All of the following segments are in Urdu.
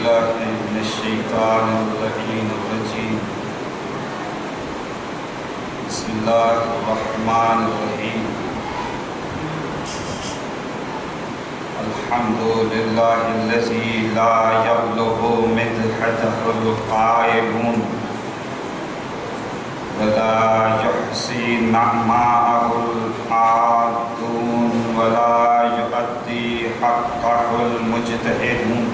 بالله من الشيطان اللعين الرجيم. بسم الله الرحمن الرحيم. الحمد لله الذي لا يبلغ مدحته القائلون ولا يحصي نعماءه العادون ولا يؤدي حقه المجتهدون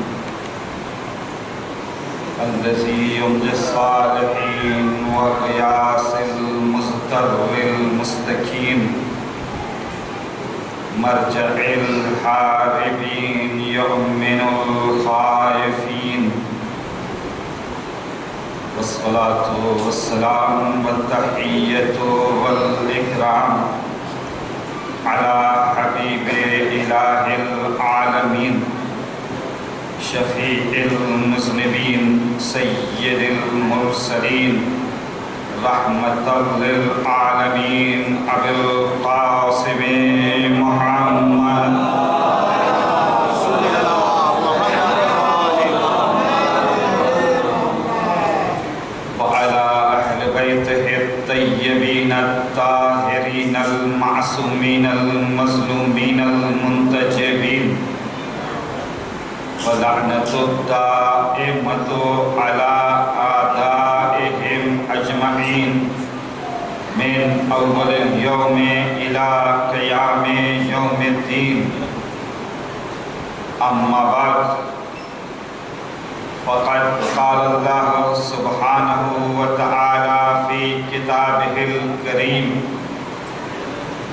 الذي يمضي الصالحين وقياس المضطر المستقيم مرجع الحاربين يؤمن الخائفين والصلاة والسلام والتحية والإكرام على حبيب إله العالمين شفيع المذنبين سيد المرسلين رحمة للعالمين أبي القاسم محمد وعلى أهل بيته الطيبين الطاهرين المعصومين المظلومين المنتجبين ولعنة الدائمة على أعدائهم أجمعين من أول اليوم إلى قيام يوم الدين. أما بعد فقد قال الله سبحانه وتعالى في كتابه الكريم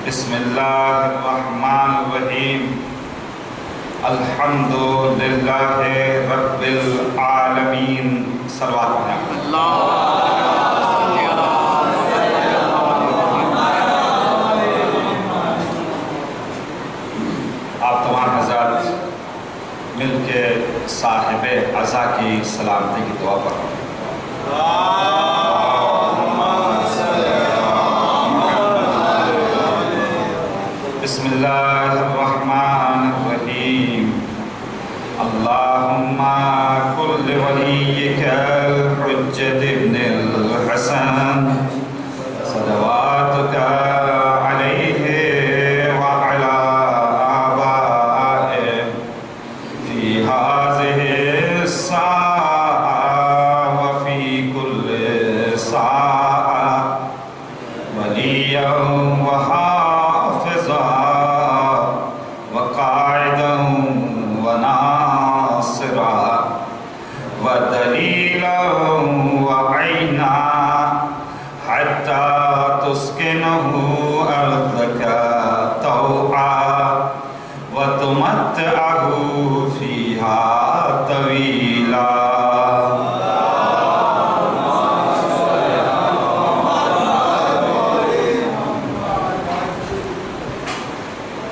بسم الله الرحمن الرحيم الحمد لله رب العالمين. صلوات آپ تمام حضرات مل کے صاحب عزا کی سلامتی کی دعا کرو. بسم اللہ الرحمن الرحیم. اللہم کل ولیک الحجت ابن الحسن صلواتک علیہ وعلا آبائه فی هذه الساعة وفی کل ساعة ولیا وحافظا وقائدا وناصرا ودلیلا وعینا حتى تسكنه أرضك طوعا وتمتعه فيها طويلا.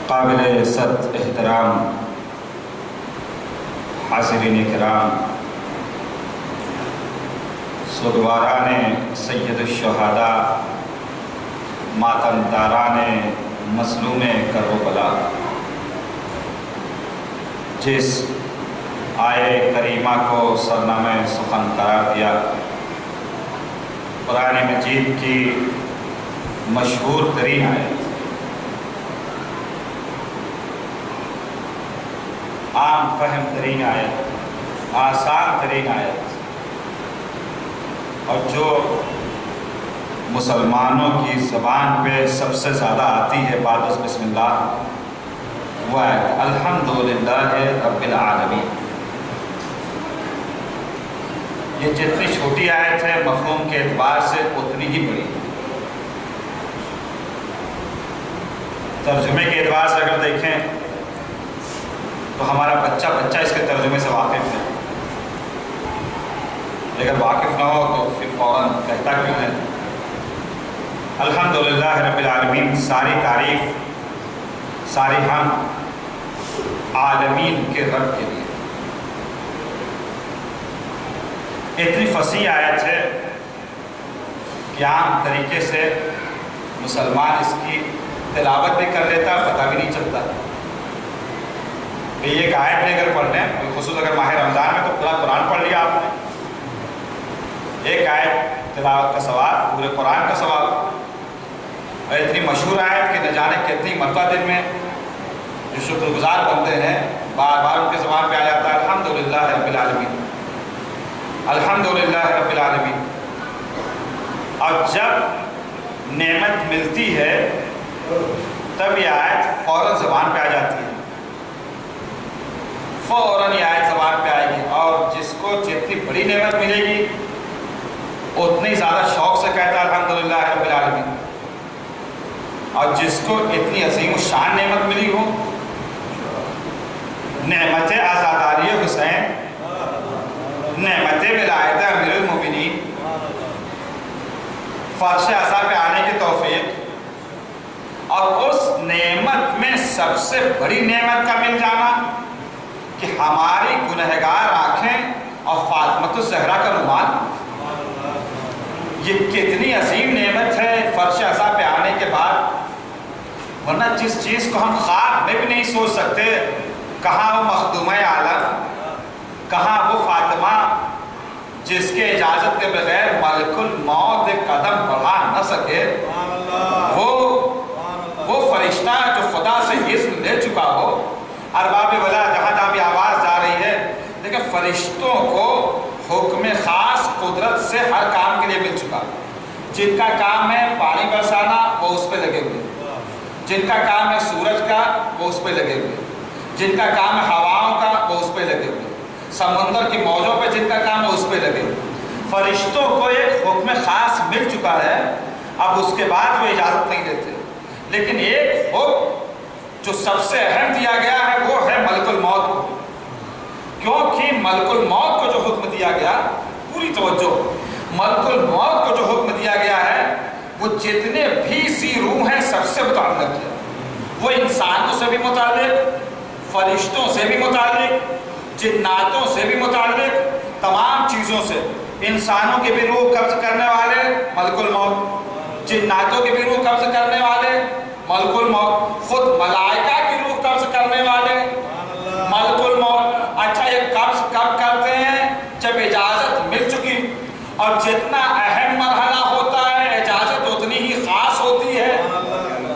قابل صد احترام حاضرین کرام، سوگواران سید الشہداء، ماتم داران مظلوم کربلا، جس آیے کریمہ کو سرنامہ سخن قرار دیا، قرآن مجید کی مشہور ترین آیت، عام فہم ترین آیت، آسان ترین آیت، اور جو مسلمانوں کی زبان پہ سب سے زیادہ آتی ہے بعد از بسم اللہ، وہ آیت الحمدللہ رب العالمین. یہ جتنی چھوٹی آیت ہے مفہوم کے اعتبار سے اتنی ہی بڑی. ترجمے کے اعتبار سے اگر دیکھیں تو ہمارا بچہ اس کے ترجمے سے واقف ہے، اگر واقف نہ ہو تو پھر فوراً کہتا کیوں ہے الحمدللہ رب العالمین. ساری تعریف، ساری حمد عالمین کے رب کے لیے. اتنی فصیح آیت ہے کہ عام طریقے سے مسلمان اس کی تلاوت بھی کر لیتا، پتہ بھی نہیں چلتا. کہ یہ ایک آیت بھی اگر پڑھ لیں، خصوص اگر ماہ رمضان میں، تو پورا قرآن تلاوت کا ثواب، پورے قرآن کا ثواب. اور اتنی مشہور آیت کہ نہ جانے کتنی مرتبہ دن میں جو شکر گزار بنتے ہیں بار بار ان کے زبان پہ آ جاتا ہے الحمدللہ رب العالمین، الحمدللہ رب العالمین. اور جب نعمت ملتی ہے تب یہ آیت فوراً زبان پہ آ جاتی ہے، فوراً یہ آیت زبان پہ آئے گی. اور جس کو جتنی بڑی نعمت ملے گی اتنی زیادہ شوق سے کہتا ہے الحمدللہ رب العالمین. اور جس کو اتنی عظیم الشان نعمت ملی ہو، نعمت عزاداری حسین، نعمت ولایت امیر المومنین، فرش عزا پہ آنے کی توفیق، اور اس نعمت میں سب سے بڑی نعمت کا مل جانا کہ ہماری گنہگار آنکھیں اور فاطمۃ الزہرا کا رومال. یہ کتنی عظیم نعمت ہے فرش عزا پہ آنے کے بعد. ورنہ جس چیز کو ہم خواب میں بھی نہیں سوچ سکتے، کہاں وہ مخدومہ عالم، کہاں وہ فاطمہ جس کے اجازت کے بغیر ملک الموت ایک قدم بڑھا نہ سکے، وہ فرشتہ جو خدا سے اذن لے چکا ہو. ارباب ولا جہاں جہاں بھی آواز جا رہی ہے، لیکن فرشتوں کو حکم خاص قدرت سے ہر کام کے لیے مل چکا. جن کا کام ہے پانی برسانا وہ اس پہ لگے ہوئے، جن کا کام ہے سورج کا وہ اس پہ لگے ہوئے، جن کا کام ہے ہواؤں کا وہ اس پہ لگے ہوئے، سمندر کی موجوں پہ جن کا کام ہے اس پہ لگے ہوئے. فرشتوں کو ایک حکم خاص مل چکا ہے، اب اس کے بعد وہ اجازت نہیں دیتے. لیکن ایک حکم جو سب سے اہم دیا گیا ہے وہ ہے ملک الموت کو. کیونکہ ملک الموت کو جو حکم دیا گیا، پوری توجہ، ملک الموت کو جو حکم دیا گیا ہے وہ جتنے بھی ذی روح ہیں سب سے متعلق ہے. وہ انسانوں سے بھی متعلق، فرشتوں سے بھی متعلق، جناتوں سے بھی متعلق، تمام چیزوں سے. انسانوں کی بھی روح قبض کرنے والے ملک الموت، جناتوں کی بھی روح قبض کرنے والے ملک الموت، خود ملائکہ کی روح قبض کرنے والے ملک الموت. اچھا یہ قبض کب کرتے ہیں؟ جب اجازت مل چکی. اور جتنا اہم مرحلہ ہوتا ہے اجازت اتنی ہی خاص ہوتی ہے.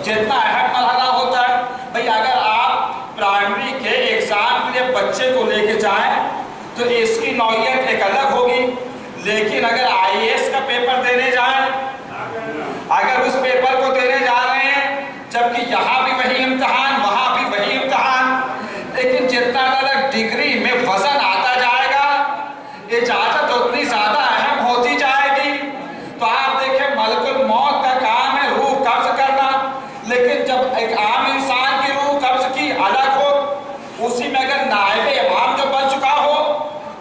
جتنا اہم مرحلہ ہوتا ہے، بھئی اگر آپ پرائمری کے ایگزام کے لیے بچے کو لے کے جائیں تو اس کی نوعیت ایک الگ ہوگی. لیکن اگر آئی اے ایس کا پیپر دینے جائیں، اگر اس پیپر کو دینے جا رہے ہیں جبکہ یہاں بھی وہی امتحان وہاں بھی وہی امتحان، لیکن جتنا زیادہ ڈگری میں وزن آتا جائے گا اجازت اتنی زیادہ اہم ہوتی جائے گی. تو آپ دیکھیں ملک الموت کا کام ہے روح قبض کرنا، لیکن جب ایک عام انسان کی روح قبض کی الگ ہو، اسی میں اگر نائب امام جو بن چکا ہو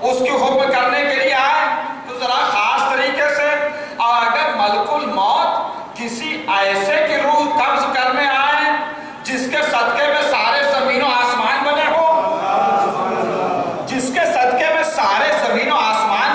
اس کی حکم کرنے کے لیے آئے تو ذرا خاص طریقے سے. اور اگر ملک الموت کسی ایسے کی روح قبض کرنے آئے جس کے صدقے میں سارے زمین و آسمان بنے ہو، جس کے صدقے میں سارے زمین و آسمان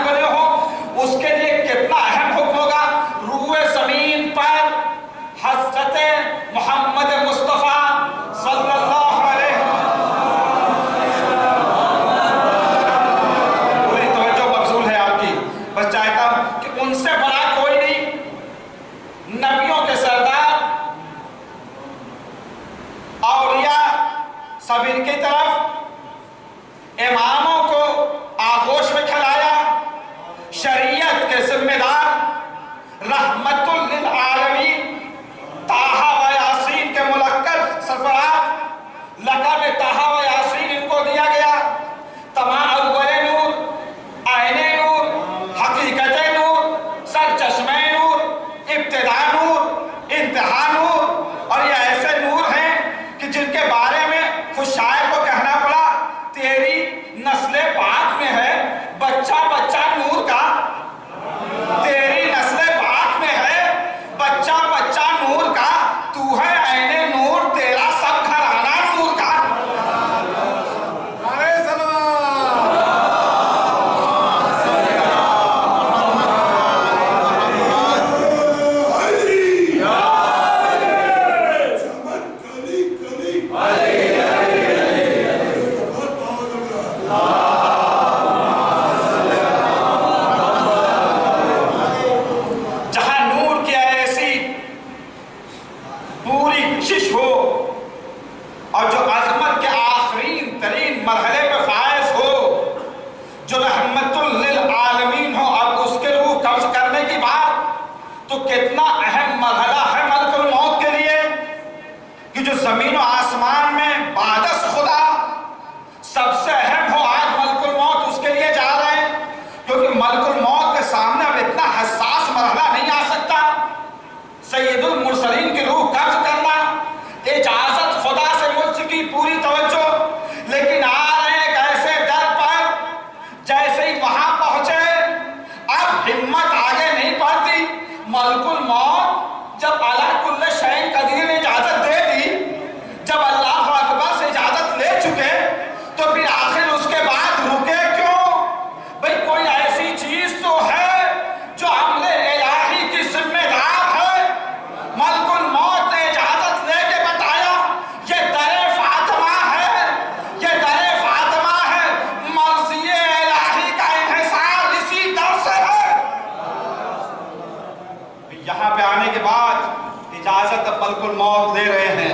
ملک الموت لے رہے ہیں۔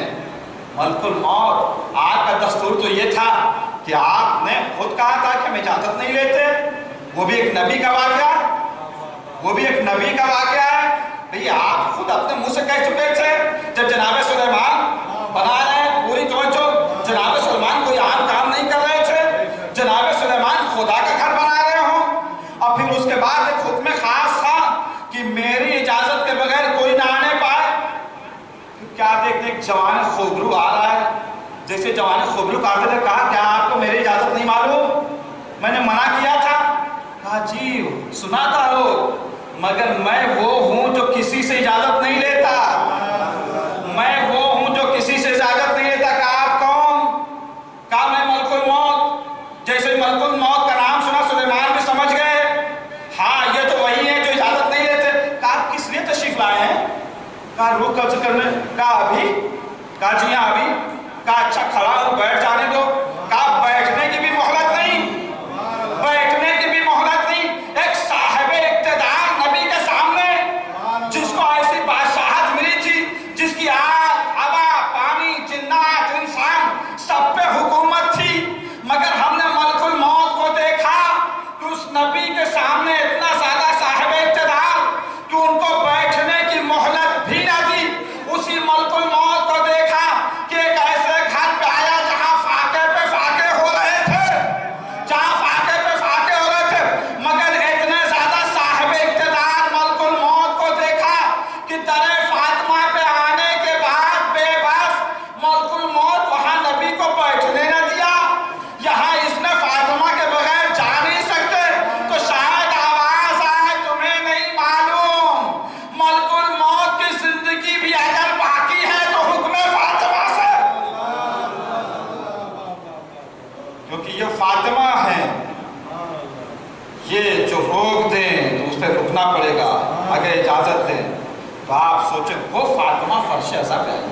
ملک الموت آپ کا دستور تو یہ تھا کہ آپ نے خود کہا تھا کہ ہم اجازت نہیں لیتے، وہ بھی ایک نبی کا واقعہ، وہ بھی ایک نبی کا واقعہ ہے۔ بھئی آپ خود اپنے منہ سے کہہ چکے تھے جب جناب سلیمان بنا رہے ہیں، پوری توجہ، جناب سلیمان کوئی عام کام نہیں کر رہے تھے، جناب سلیمان خدا کا گھر بنا رہے ہوں، اور پھر اس کے بعد ایک حکم خاص تھا کہ میری اجازت کے بغیر کوئی نہ آنے پائے۔ کیا دیکھتے ایک جوان خوبرو آ رہا ہے، جیسے جوان خوبرو کہتے تھے، کہا کیا آپ کو میری اجازت نہیں معلوم؟ میں نے منع کیا تھا۔ کہا جی سنا تھا ہو، مگر میں وہ ہوں جو کسی سے اجازت نہیں لیتا، میں وہ ہوں جو کسی سے اجازت نہیں لیتا۔ کہا آپ کون؟ کہا میں ملک الموت۔ جیسے ملک الموت کا نام سنا سلیمان بھی سمجھ گئے، ہاں یہ تو وہی ہے جو اجازت نہیں لیتے۔ کہا آپ کس لیے تشریف لائے ہیں؟ کہا روح قبض کرنے۔ کہا ابھی؟ کہا جی ہاں ابھی۔ کہا اچھا کھڑا ہوں، بیٹھ جانے دو۔ کہا بیٹھنے کی بھی مہلت نہیں، بیٹھنے کی بھی مہلت نہیں۔ ایک صاحب اقتدار نبی کے سامنے، جس کو ایسی بادشاہت ملی تھی، جس کی آگ، ہوا، پانی، جنات، انسان سب پہ حکومت تھی، مگر ہم نے ملک الموت کو دیکھا کہ اس نبی کے سامنے اتنا زیادہ صاحب اقتدار کہ ان کو بیٹھنے کی مہلت بھی نہ دی۔ اسی ملک الموت کو دیکھا کہ ایک ایسے گھر پہ آیا جہاں فاقے پہ فاقے ہو رہے تھے، جہاں فاقے پہ فاقے ہو رہے تھے، مگر اتنے زیادہ صاحب اقتدار ملک الموت کو دیکھا کہ در فاطمہ پہ آنے کے بعد بے بس ملک الموت وہاں نبی کو بیٹھنے نہ دیا۔ یہاں اس نے فاطمہ کے بغیر جا نہیں سکتے، تو شاید آواز آئے تمہیں نہیں معلوم، ملک الموت کی زندگی بھی اگر باقی ہے تو حکم فاطمہ سے، کیونکہ یہ فاطمہ ہے، یہ جو روک دیں تو اس پہ رکنا پڑے گا، اگر اجازت دیں تو آپ سوچیں وہ فاطمہ فرش ازا پہ آئی،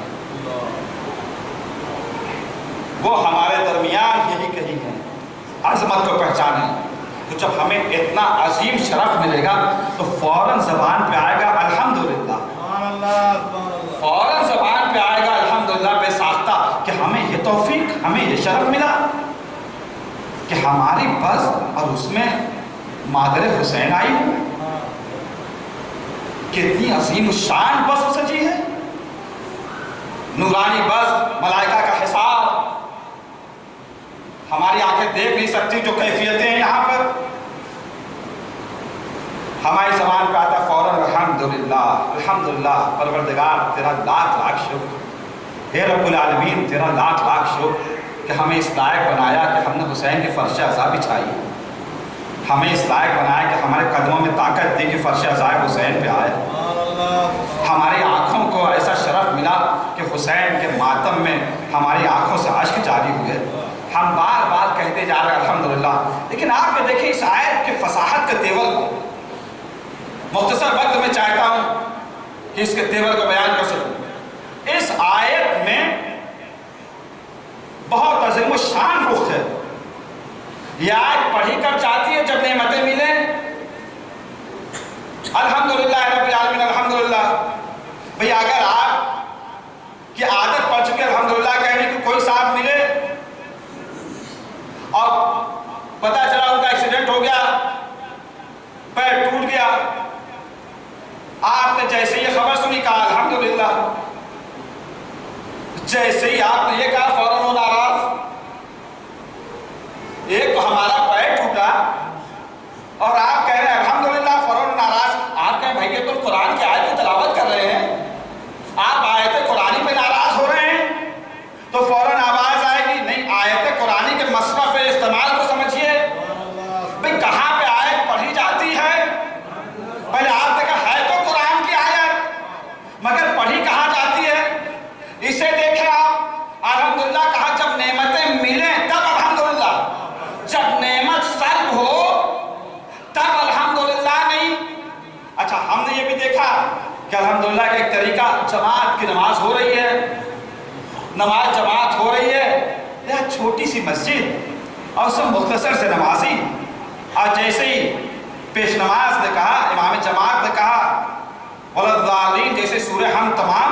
وہ ہمارے درمیان یہی کہیں ہے، عظمت کو پہچانیں۔ تو جب ہمیں اتنا عظیم شرف ملے گا تو فوراً زبان پہ آئے گا الحمدللہ، فوراً زبان پہ آئے گا الحمدللہ بے ساختہ کہ ہمیں یہ توفیق، ہمیں یہ شرف ملا کہ ہماری بز اور اس میں مادر حسین آئی ہو۔ کتنی عظیم الشان بز سجی ہے، نورانی بز، ملائکہ کا حصار، ہماری آنکھیں دیکھ نہیں سکتی جو کیفیتیں ہیں یہاں پر، ہماری زبان پہ آتا فوراً الحمدللہ، الحمدللہ پروردگار تیرا لاکھ لاکھ شکر، اے رب العالمین تیرا لاکھ لاکھ شکر کہ ہمیں اس لائق بنایا کہ ہم نے حسین کی فرش عزا بچھائی، ہمیں اس لائق بنایا کہ ہمارے قدموں میں طاقت دی کہ فرش عزا حسین پہ آئے، ہماری آنکھوں کو ایسا شرف ملا کہ حسین کے ماتم میں ہماری آنکھوں سے اشک جاری ہوئے۔ ہم بار بار کہتے جا رہے ہیں الحمدللہ، لیکن آپ یہ دیکھیں اس آیت کے فصاحت کے تیور کو، مختصر وقت میں چاہتا ہوں کہ اس کے تیور کو بیان کر سکوں۔ اس آیت میں بہت عظیم الشان رخ ہے۔ یہ آیت پڑھی کب چاہتی ہے؟ جب نعمتیں ملیں، الحمدللہ رب العالمین الحمدللہ۔ بھئی اگر آپ کی عادت پڑ چکی الحمدللہ کہنے کی، کوئی صاحب ملے اور پتہ چلا ان کا ایکسیڈنٹ ہو گیا، پیر ٹوٹ گیا، آپ نے جیسے یہ خبر سنی کہا الحمدللہ، جیسے ہی آپ نے یہ کہا فوراً وہ ناراض۔ ایک تو ہمارا پیر ٹوٹا اور آپ کہہ رہے ہیں الحمدللہ، فوراً ناراض۔ آپ کہیں بھائی تم قرآن کی آیت کی تلاوت کر رہے ہیں، آپ آیت قرآنی پہ ناراض ہو رہے ہیں، تو فوراً آواز آئے گی نہیں، آیت قرآنی کے مصرف استعمال کو سمجھیے۔ بھئی کہاں پہ آیت پڑھی جاتی ہے؟ پہلے آپ دیکھا ہے تو قرآن کی آیت، مگر پڑھی کہاں جاتی ہے؟ اسے دیکھیں آپ، الحمدللہ کہا جب نعمتیں ملیں تب الحمدللہ، جب نعمت سلب ہو تب الحمدللہ نہیں۔ اچھا ہم نے یہ بھی دیکھا کہ الحمدللہ کا ایک طریقہ، جماعت کی نماز ہو رہی ہے، نماز جماعت ہو رہی ہے، یہ چھوٹی سی مسجد اور اس میں مختصر سے نمازی، اور جیسے ہی پیش نماز نے کہا، امام جماعت نے کہا وَلَضَّالِينَ، جیسے سورہ ہم تمام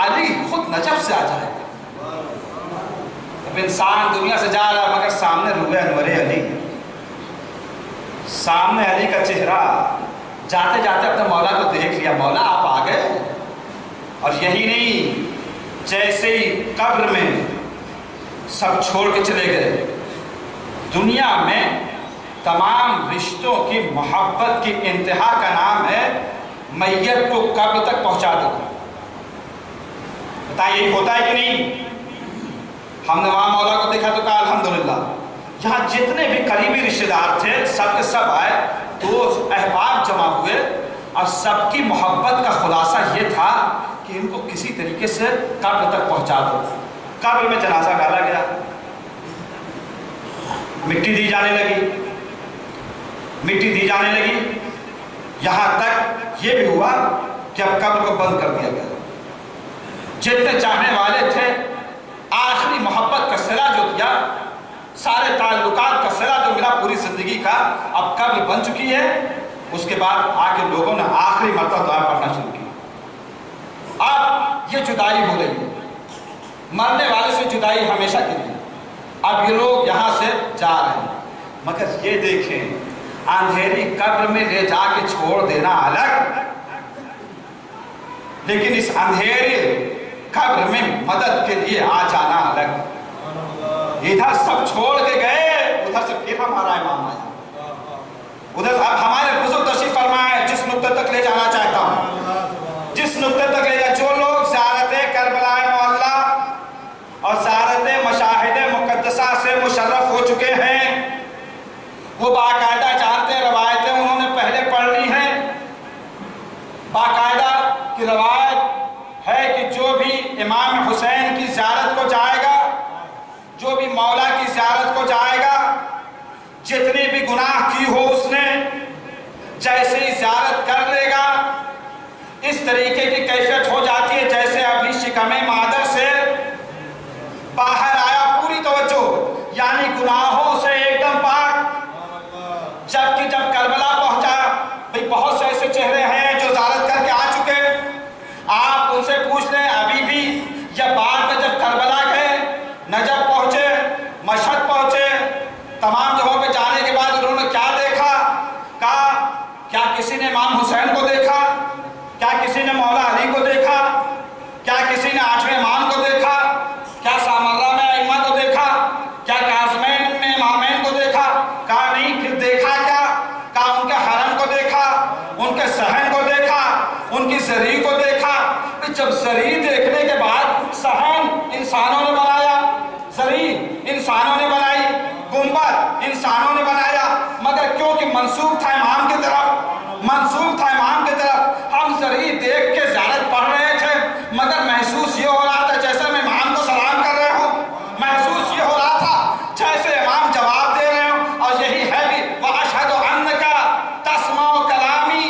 علی خود نجف سے آ جائے گا. اب انسان دنیا سے جا رہا مگر سامنے روح انور علی، سامنے علی کا چہرہ، جاتے جاتے اپنے مولا کو دیکھ لیا، مولا آپ آ گئے. اور یہی نہیں، جیسے ہی قبر میں سب چھوڑ کے چلے گئے، دنیا میں تمام رشتوں کی محبت کی انتہا کا نام ہے میت کو قبر تک پہنچا دینا. بتائیں یہی ہوتا ہے کہ نہیں؟ ہم نے وہاں مولا کو دیکھا تو کہا الحمدللہ. یہاں جتنے بھی قریبی رشتے دار تھے سب کے سب آئے، دوست احباب جمع ہوئے، اور سب کی محبت کا خلاصہ یہ تھا کہ ان کو کسی طریقے سے قبر تک پہنچا دو. قبر میں جنازہ ڈالا گیا، مٹی دی جانے لگی، مٹی دی جانے لگی، یہاں تک یہ بھی ہوا کہ اب قبر کو بند کر دیا گیا. جتنے چاہنے والے تھے آخری محبت کا صلہ جو دیا، سارے تعلقات کا صلہ جو ملا پوری زندگی کا، اب قبر بن چکی ہے. اس کے بعد آ کے لوگوں نے آخری مرتبہ دعا پڑھنا شروع کی. اب یہ جدائی ہو رہی ہے، مرنے والے سے جدائی ہمیشہ کے لیے. اب یہ لوگ یہاں سے جا رہے ہیں، مگر یہ دیکھیں اندھیری قبر میں لے جا کے چھوڑ دینا الگ، لیکن اس اندھیرے قبر میں مدد کے لیے آ جانا الگ. ادھر سب چھوڑ کے گئے، ادھر سے پھر ہمارا امام آیا. ادھر ہمارے بزرگ تشریف فرمائے. جس نقطے تک لے جانا چاہتا ہوں، جس نقطے تک لے جا، جو لوگ زیارت کربلا معلیٰ اور زیارت مشاہد مقدسہ سے مشرف ہو چکے ہیں، وہ باقاعدہ جانتے ہیں، روایتیں انہوں نے پہلے پڑھ لی ہیں. باقاعدہ کی روایت ہے کہ جو بھی امام حسین کی زیارت کو جائے گا، جو بھی مولا کی زیارت کو جائے گا، جتنی بھی گناہ کی ہو اس نے، جیسے ہی زیارت کر لے گا اس طریقے کی کیفیت ہو جاتی ہے جیسے ابھی شکم مادر سے باہر آیا. پوری توجہ، یعنی گناہوں سے ایک دم پاک. جبکہ جب کربلا پہنچا، بھئی بہت سے ایسے چہرے ہیں جو زیارت کر کے آ چکے، آپ ان سے پوچھ لیں ابھی بھی یا بعد میں جب کربلا گئے، نجف پہنچے، مشہد پہنچے، تمام جگہوں پہ جانے کے بعد انہوں نے کیا دیکھا؟ کہا کیا کسی نے امام حسین کو دیکھا؟ کیا کسی نے مولا علی کو دیکھا؟ کیا کسی نے 8ویں امام کو دیکھا؟ کیا سامرہ میں ائمہ کو دیکھا؟ کیا کاظمین میں امامین کو دیکھا؟ کہا نہیں. پھر دیکھا کیا؟ کہا ان کے حرم کو دیکھا، ان کے صحن کو دیکھا، ان کی زری کو دیکھا. جب زری دیکھنے کے بعد صحن انسانوں نے بنایا، زری انسانوں نے بنائی، گنبد انسانوں نے بنایا، مگر کیونکہ منسوب تھا امام کی طرف، منسوب تھا امام کی طرف، ہم زری دیکھ کے زیارت پڑھ رہے تھے، مگر محسوس یہ ہو رہا تھا جیسے میں امام کو سلام کر رہے ہوں، محسوس یہ ہو رہا تھا جیسے امام جواب دے رہے ہوں. اور یہی ہے بھی وَأَشْهَدُ أَنَّكَ تَسْمَعُ كَلَامِي،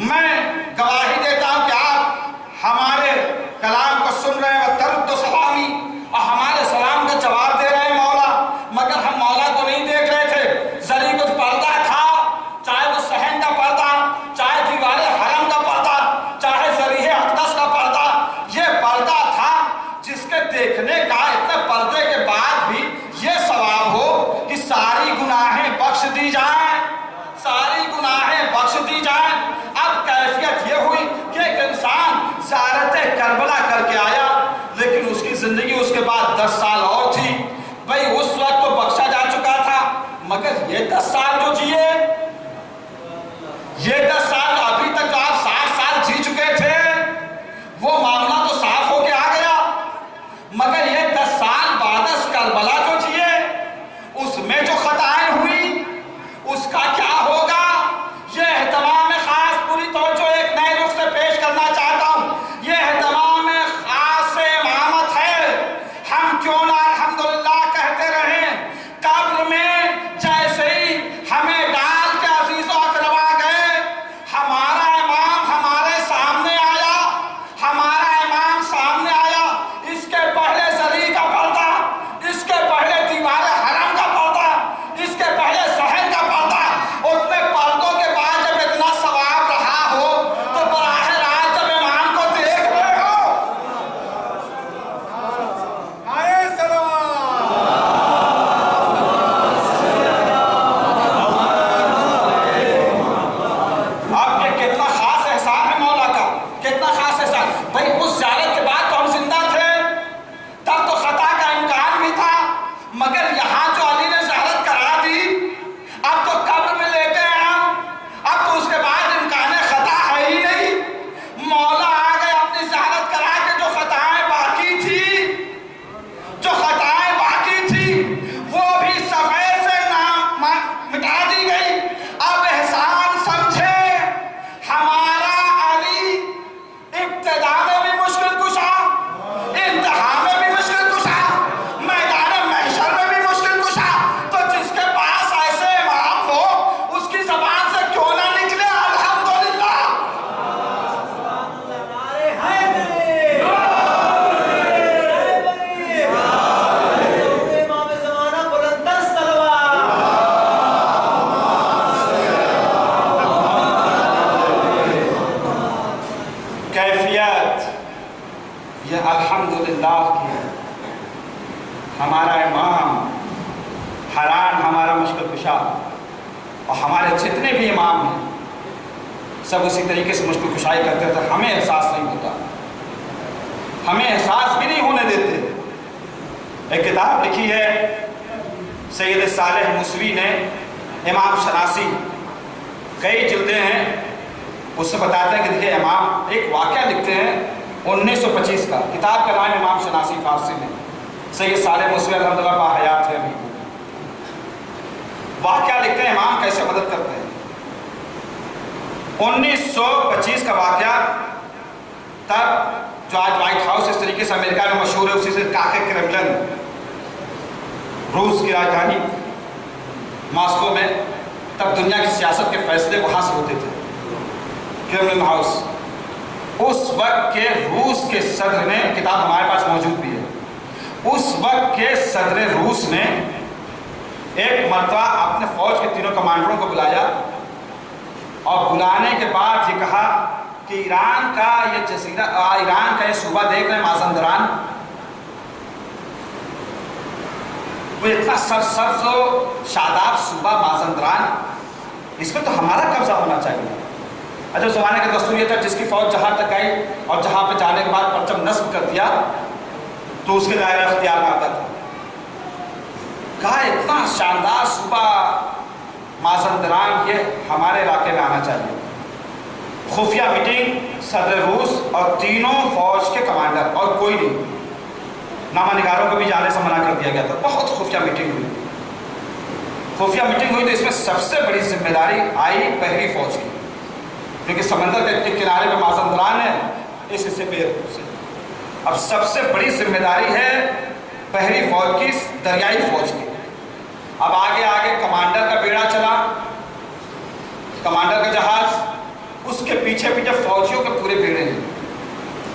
میں گواہی دیتا ہوں کہ آپ ہمارے کلام کو سن رہے ہیں. وَتَرُدُّ برکت یہ الحمدللہ کی ہے۔ ہمارا امام حران ہمارا مشکل کشا، اور ہمارے جتنے بھی امام ہیں سب اسی طریقے سے مشکل کشائی کرتے تھے، ہمیں احساس نہیں ہوتا، ہمیں احساس بھی نہیں ہونے دیتے۔ ایک کتاب لکھی ہے سید صالح موسوی نے، امام شناسی، کئی جلدیں ہیں، اس سے بتاتے ہیں کہ دیکھیے امام ایک واقعہ لکھتے ہیں 1925 کا، کتاب کا نام امام شناسی فارسی میں، سید صالح موسوی الحمدللہ باحیات ہے ابھی۔ واقعہ لکھتے ہیں امام کیسے مدد کرتے ہیں۔ 1925 کا واقعہ، تب جو آج وائٹ ہاؤس اس طریقے سے امریکہ میں مشہور ہے، اسی سے کاخے کرملن، روس کی راجدھانی ماسکو میں، تب دنیا کی سیاست کے فیصلے وہاں سے ہوتے تھے، کرملن ہاؤس۔ اس وقت کے روس کے صدر نے، کتاب ہمارے پاس موجود بھی ہے، اس وقت کے صدر روس نے ایک مرتبہ اپنے فوج کے تینوں کمانڈروں کو بلایا، اور بلانے کے بعد یہ کہا کہ ایران کا یہ جزیرہ، ایران کا یہ صوبہ دیکھ رہے ہیں مازندران، وہ اتنا سرسبز و شاداب صوبہ مازندران، اس میں تو ہمارا قبضہ ہونا چاہیے۔ اچھا، زمانے کا دستور یہ تھا جس کی فوج جہاں تک آئی اور جہاں پہ جانے کے بعد پرچم نصب کر دیا تو اس کے دائرہ اختیار میں آتا تھا۔ کہا اتنا شاندار صوبہ مازندران یہ ہمارے علاقے میں آنا چاہیے۔ خفیہ میٹنگ، صدر روس اور تینوں فوج کے کمانڈر، اور کوئی نہیں، نامہ نگاروں کو بھی جانے سے منع کر دیا گیا تھا۔ بہت خفیہ میٹنگ ہوئی، خفیہ میٹنگ ہوئی تو اس میں سب سے بڑی ذمہ داری آئی بحری فوج کی، کیونکہ سمندر کے کنارے پہ مازندران ہے، اس حصے پہ سے اب سب سے بڑی ذمہ داری ہے بحری فوج کی، دریائی فوج کی۔ اب آگے آگے کمانڈر کا بیڑا چلا، کمانڈر کا جہاز، اس کے پیچھے پیچھے فوجیوں کے پورے بیڑے ہیں،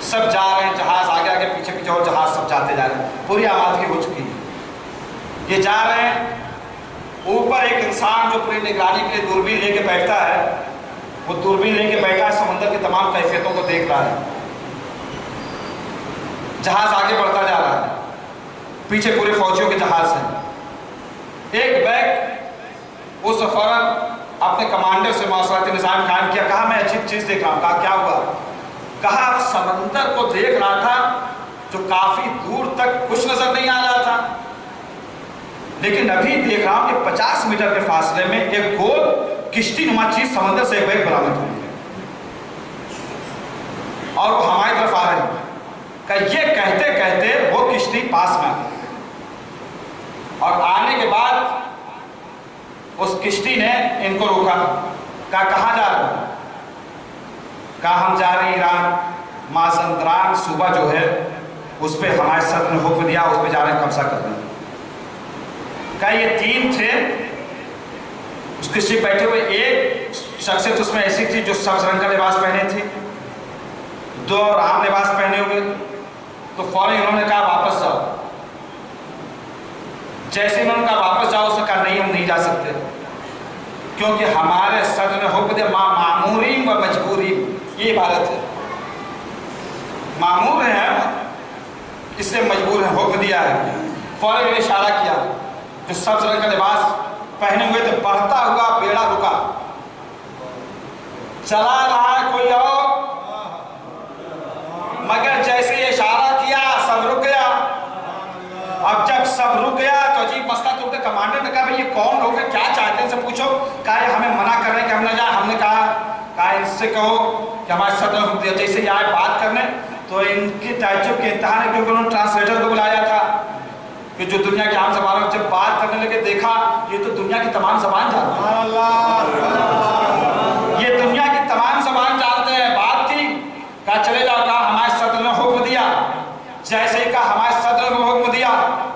سب جا رہے ہیں، جہاز آگے آگے پیچھے پیچھے، اور جہاز سب جاتے جا رہے ہیں، پوری آمادگی ہو چکی ہے، یہ جا رہے ہیں۔ اوپر ایک انسان جو پوری نگرانی کے لیے دوربین لے کے بیٹھتا ہے، وہ دوربین لے کے بیٹھا ہے، سمندر کی تمام کیفیتوں کو دیکھ رہا ہے، جہاز آگے بڑھتا جا رہا ہے، پیچھے پورے فوجیوں کے جہاز ہیں۔ ایک بیگ اس فوراً اپنے کمانڈر سے مواصلاتی نظام قائم کیا، کہا میں عجیب چیز دیکھ رہا ہوں۔ کہا کیا ہوا؟ کہا سمندر کو دیکھ رہا تھا جو کافی دور تک کچھ نظر نہیں آ رہا تھا، لیکن ابھی دیکھ رہا ہوں کہ 50 میٹر کے فاصلے میں ایک گول کشتی نما چیز سمندر سے ایک بیگ برآمد ہوئی ہے، اور وہ ہماری طرف آ رہی ہے۔ کہ یہ کہتے کہتے وہ کشتی پاس میں آ گئی، اور آنے کے بعد اس کشتی نے ان کو روکا، کہا کہاں جا رہے ہیں؟ کہا ہم جا رہے ہیں ایران، مازندران صوبہ جو ہے اس پہ ہمارے صدر نے حکم دیا، اس پہ جا رہے ہیں قبضہ کرنے۔ کہا یہ تین تھے اس کشتی بیٹھے ہوئے، ایک شخصیت اس میں ایسی تھی جو سبز رنگ کا لباس پہنے تھی، دو اور عام لباس پہنے ہوئے، تو فوراً انہوں نے کہا واپس جاؤ۔ جیسے انہوں نے کہا واپس جاؤ، اس نے کہا نہیں ہم نہیں جا سکتے، کیونکہ ہمارے صدر نے حکم دیا، معمورین و مجبورین، یہ عبارت ہے، معمور ہیں اس لیے مجبور ہیں، حکم دیا ہے۔ فوراً انہوں نے اشارہ کیا، جو سبز رنگ کا لباس پہنے ہوئے تھے، بڑھتا ہوا بیڑا رکا، چلا رہا ہے کوئی اور، مگر جیسے یہ اشارہ کیا سب رک گیا۔ اب جب سب رک گیا تو عجیب مسئلہ، تو ان کے کمانڈر نے کہا بھئی یہ کون لوگ ہیں، کیا چاہتے ہیں ان سے پوچھو۔ کہا یہ ہمیں منع کر رہے ہیں کہ ہم نہ جائیں۔ ہم نے کہا ان سے کہو کہ ہمارے صدر نے حکم دیا، جیسے یہ آئے بات کرنے تو ان کی تعجب کے انتہا ہے، کیونکہ انہوں نے ٹرانسلیٹر کو بلایا تھا کہ جو دنیا کی عام زبانوں میں جب بات کرنے لگے، دیکھا یہ تو دنیا کی تمام زبان جانتے ہیں، یہ دنیا کی تمام زبان جانتے ہیں۔ بات کی، کہا چلے جاؤ، کہا ہمارے صدر نے حکم دیا۔ جیسے ہی کہا ہمارے صدر نے حکم دیا،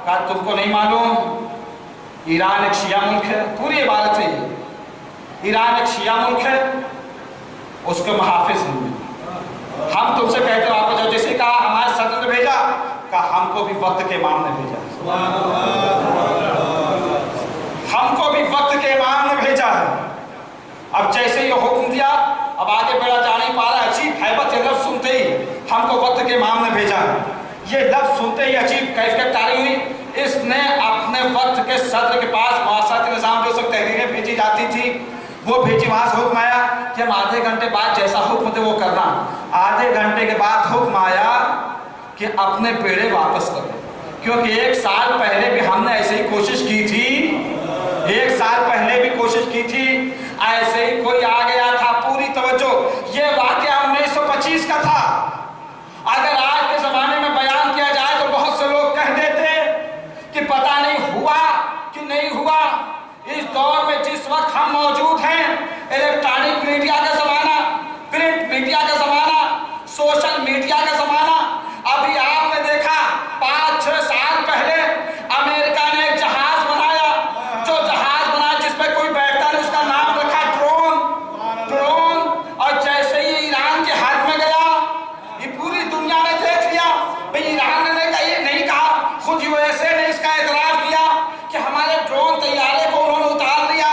کہا تم کو نہیں معلوم ایران ایک شیعہ ملک ہے، پوری عبارت ہے یہ، ایران ایک شیعہ ملک ہے، اس کے محافظ ہیں، ہم تم سے کہتے ہیں واپس جاؤ۔ جیسے کہا ہمارے صدر نے بھیجا، کہا ہم کو بھی وقت کے امام نے بھیجا، ہم کو بھی وقت کے امام نے بھیجا ہے۔ اب جیسے یہ حکم دیا، اب آگے بیڑا جا نہیں پا رہا ہے، عجیب ہیبت، یہ لفظ سنتے ہی ہم کو وقت کے امام نے بھیجا. یہ لفظ سنتے ہی عجیب کیفیت طاری ہوئی. اس نے اپنے وقت کے صدر کے پاس معاشرتی نظام جو سب تحریریں بھیجی جاتی تھی وہ بھیجی. وہاں سے حکم آیا کہ ہم آدھے گھنٹے بعد جیسا حکم دے وہ کرنا. آدھے گھنٹے کے بعد حکم آیا کہ اپنے پیڑے واپس کرو، کیونکہ 1 سال پہلے بھی ہم نے ایسے ہی کوشش کی تھی. 1 سال پہلے بھی کوشش کی تھی، ایسے ہی کوئی آ گیا تھا. پوری توجہ، یہ واقعہ 1925 کا تھا. اگر آج کے زمانے میں بیان کیا جائے تو بہت سے لوگ کہہ دیتے کہ پتہ نہیں ہوا کہ نہیں ہوا. اس دور میں جس وقت ہم موجود ہیں، الیکٹرانک میڈیا کا زمانہ، پرنٹ میڈیا کا زمانہ، سوشل میڈیا کا زمانہ. ابھی آپ نے دیکھا 5-6 سال پہلے امریکہ نے ایک جہاز بنایا، جو جہاز بنایا جس پہ کوئی بیٹھتا نہیں، اس کا نام رکھا ڈرون. اور جیسے ہی ایران کے ہاتھ میں گیا، یہ پوری دنیا نے دیکھ لیا. بھئی ایران نے یہ نہیں کہا، خود USA نے اس کا اعتراف کیا کہ ہمارے ڈرون طیارے کو انہوں نے اتار لیا.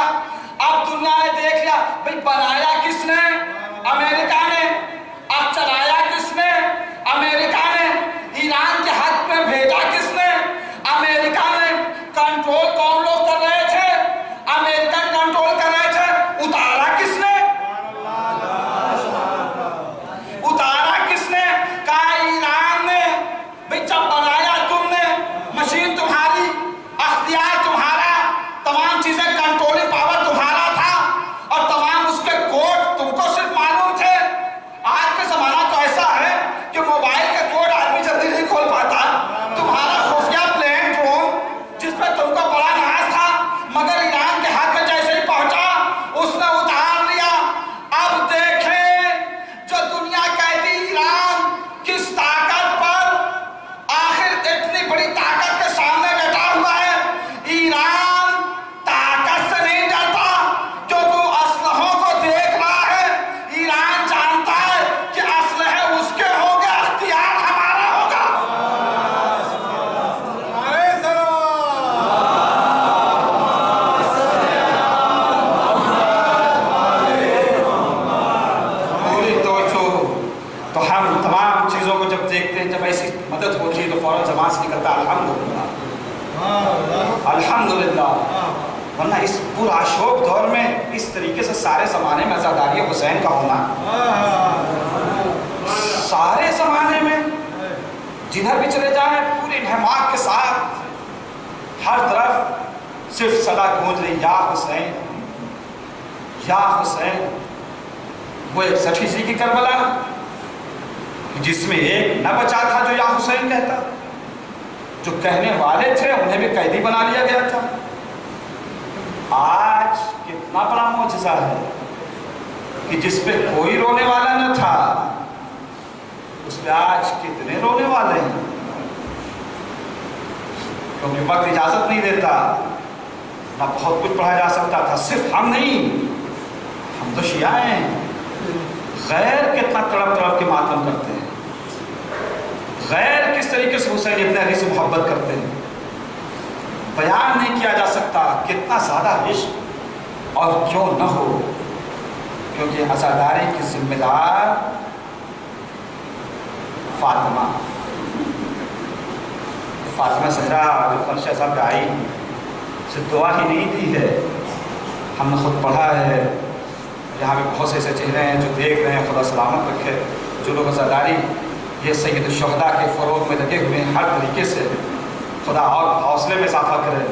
اب دنیا نے دیکھ لیا بھئی بنایا کس نے؟ امریکہ نے. اب چلایا کس نے؟ امریکہ نے. ایران کے ہاتھ میں بھیجا کس نے؟ امریکہ نے. کنٹرول کون لوگ کر رہے تھے؟ امریکن کنٹرول کر رہے تھے. اتارا کس نے؟ اتارا کس نے؟ کہا ایران نے. بھئی جب بنایا تم نے، مشین تمہاری، اختیار تمہارا، تمام چیزیں کنٹرولنگ پاور تمہارا تھا، اور تمام اس کے کوڈ تم کو صرف معلوم تھے. آج کا زمانہ تو ایسا ہے کہ موبائل کے کوڈ آدمی جلدی نہیں کھول پاتا. تمہارا خفیہ پلین ڈرون جس پہ تم کو بڑا ناز تھا، مگر ایران کے ہاتھ میں جیسے ہی پہنچا اس نے اتار لیا. اب دیکھیں جو دنیا کہتی ایران کس طاقت پر آخر اتنی بڑی طاقت کے سامنے بیٹھا ہوا ہے. ایران طاقت سے نہیں ڈرتا کیونکہ وہ اسلحوں کو دیکھ رہا ہے. ایران جانتا ہے کہ اسلحے اس کے ہوں گے، اختیار ہمارا ہوگا. پوری توجہ. تو ہم تمام چیزوں کو جب دیکھتے ہیں، جب ایسی مدد ہوتی ہے تو فوراً زبان سے نکلتا ہے الحمدللہ الحمدللہ. ورنہ اس پرآشوب دور میں اس طریقے سے سارے زمانے میں عزاداری حسین کا ہونا، سارے زمانے میں جدھر بھی چلے جائیں پوری ڈھماک کے ساتھ ہر طرف صرف صدا گونج رہی یا حسین یا حسین. وہ 61 ہجری کی کربلا جس میں ایک نہ بچا تھا جو یا حسین کہتا. جو کہنے والے تھے انہیں بھی قیدی بنا لیا گیا تھا. آج کتنا بڑا معجزہ ہے کہ جس پہ کوئی رونے والا نہ تھا اس پہ آج کتنے رونے والے ہیں. کیونکہ وقت اجازت نہیں دیتا، نہ بہت کچھ پڑھا جا سکتا تھا. صرف ہم نہیں، ہم تو شیعہ ہیں. غیر کتنا تڑپ تڑپ کے ماتم کرتے ہیں، غیر کس طریقے سے حسین ابن علی سے محبت کرتے ہیں. بیان نہیں کیا جا سکتا کتنا زیادہ عشق. اور کیوں نہ ہو، کیونکہ عزاداری کی ذمہ دار فاطمہ زہرا فرش صاحب آئی سے دعا ہی نہیں دی ہے. ہم نے خود پڑھا ہے. یہاں پہ بہت سے ایسے چہرے ہیں جو دیکھ رہے ہیں، خدا سلامت رکھے. جو لوگ عزاداری یہ سید الشہداء کے فروغ میں لگے ہوئے ہیں ہر طریقے سے، خدا اور حوصلے میں اضافہ کرے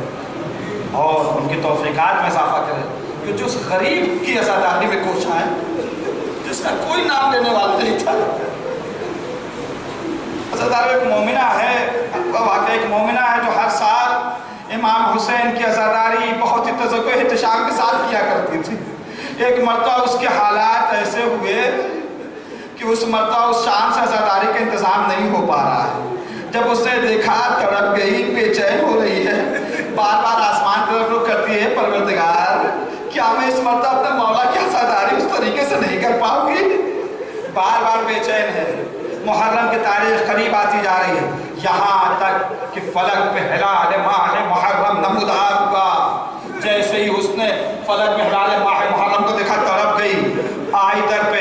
اور ان کی توفیقات میں اضافہ کرے. کہ جو اس غریب کی عزاداری میں کوشاں ہے جس کا کوئی نام لینے والا نہیں تھا. عزادار ایک مومنہ ہے، واقعی ایک مومنہ ہے جو ہر سال امام حسین کی عزاداری بہت ہی تذکر احتشام کے ساتھ کیا کرتی تھی. ایک مرتبہ اس کے حالات ایسے ہوئے کہ اس مرتبہ اس شام سے عزاداری کا انتظام نہیں ہو پا رہا ہے. جب اس نے دیکھا تڑپ گئی، بے چین ہو رہی ہے، بار بار آسمان کی طرف رخ کرتی ہے، پروردگار کیا میں اس مرتبہ اپنے مولا کی عزاداری اس طریقے سے نہیں کر پاؤں گی؟ بار بار بے چین ہے. محرم کی تاریخ قریب آتی جا رہی ہے، یہاں تک کہ فلک پہ ہلال ماہ محرم نمودار ہوا. جیسے ہی اس نے فلک پہ ہلال ماہ محرم کو دیکھا تڑپ گئی. آئی در پہ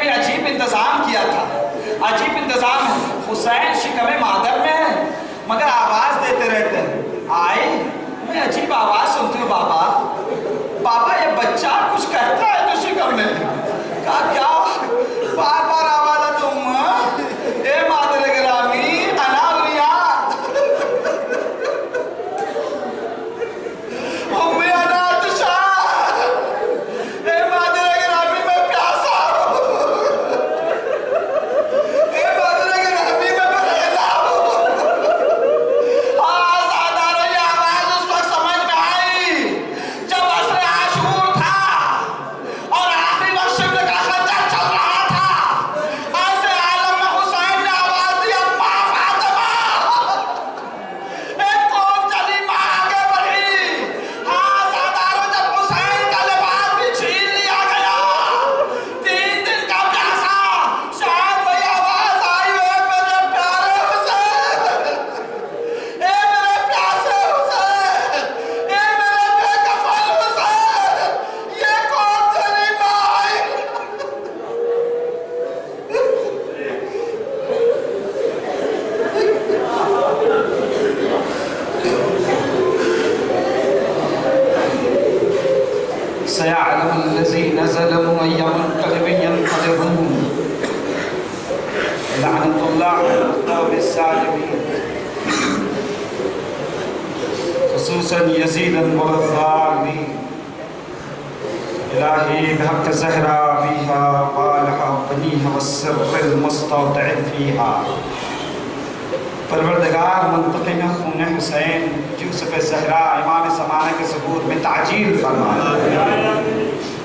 بھی عجیب انتظام کیا تھا، عجیب انتظام ہے۔ حسین شکم مادر میں ہے مگر آواز دیتے رہتے ہیں، آئے میں عجیب آواز سنتی ہوں، بابا بابا یہ بچہ کچھ کہتا ہے تو شکم میں کہا کیا بار بار آواز ہے، تم اے مادر گرامی انا بنیاد امی انا تشاہ، اے مادر گرامی میں پیاسا ہوں، اے مادر گرامی میں بریلا ہوں۔ آزادارہ یہ آواز اس وقت سمجھ میں آئی جب عصر عاشور تھا اور آخری وقت شبل کا خنجر چل رہا تھا، ایسے عالم میں حسین نے آواز دی اما فاطمہ، ایک قوم چلی ماں آگے بڑھی، آزادارہ جب حسین کا لباس بھی چھین لیا گیا، 3 دن کا پیاسا، شاید وہی آواز آئی، اے میرے پیارے حسین، اے میرے پیاسے حسین، اے میرے بے کفن حسین، یہ کون تیری ماں آئی؟ سيعلم الذين ظلموا أي منقلب ينقلبون لعنة الله على القوم الظالمين خصوصا يزيدا والظالمين إلهي بحق زهرا بها بالها بنيها والسر المستودع فيها پروردگار منتقم خون حسین یوسف زہرا امام زمانہ کے ظہور میں تعجیل فرما،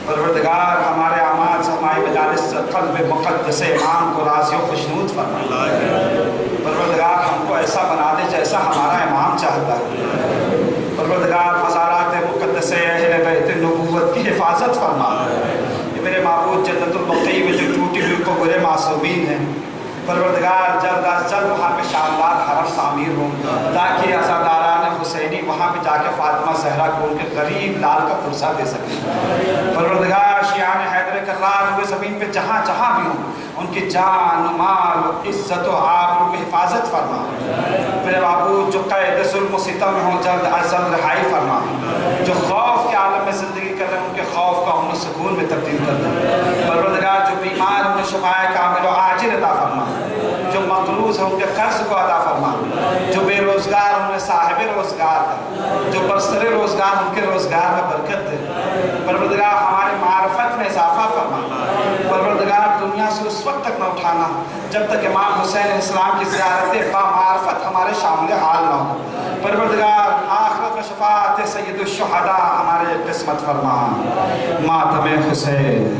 پروردگار ہمارے اعمال سے ہماری مجالس سے قلب مقدس امام کو راضی و خوشنود فرما، پروردگار ہم کو ایسا بنا دے جیسا ہمارا امام چاہتا ہے، پروردگار مزارات مقدس اہل بیت نبوت کی حفاظت فرما، یہ میرے معبود جنت البقیع میں جو ٹوٹی ہوئی قبر معصومین ہیں، پروردگار جلد از جلد وہاں پہ شاندار حرم تعمیر ہو تاکہ عزاداران حسینی وہاں پہ جا کے فاطمہ زہرا کو ان کے قریب لال کا پرسہ دے سکیں، پروردگار شیعان حیدر کرار ہوئے زمین پہ جہاں جہاں بھی ہوں ان کی جان مال عزت و آبرو کی حفاظت فرما، میرے معبود جو قید ظلم و ستم میں ہوں جلد از جلد رہائی فرما، جو خوف کے عالم میں زندگی کر رہے ہیں ان کے خوف کو امن و سکون میں تبدیل کر دیں، پروردگار جو بیمار انہیں شفاء کامل و عاجل عطا فرما، جو مقروض ہیں ان کے قرض کو عطا فرما، جو بے روزگار انہیں صاحب روزگار کر، جو برسر روزگار ان کے روزگار میں برکت دے، پروردگار ہمارے معرفت میں اضافہ فرما، پروردگار دنیا سے اس وقت تک نہ اٹھانا جب تک امام حسین علیہ السلام کی زیارت با معرفت ہمارے شامل حال نہ ہو، پروردگار آخرت میں شفاعت سید الشہداء ہمارے قسمت فرما، ماتم حسین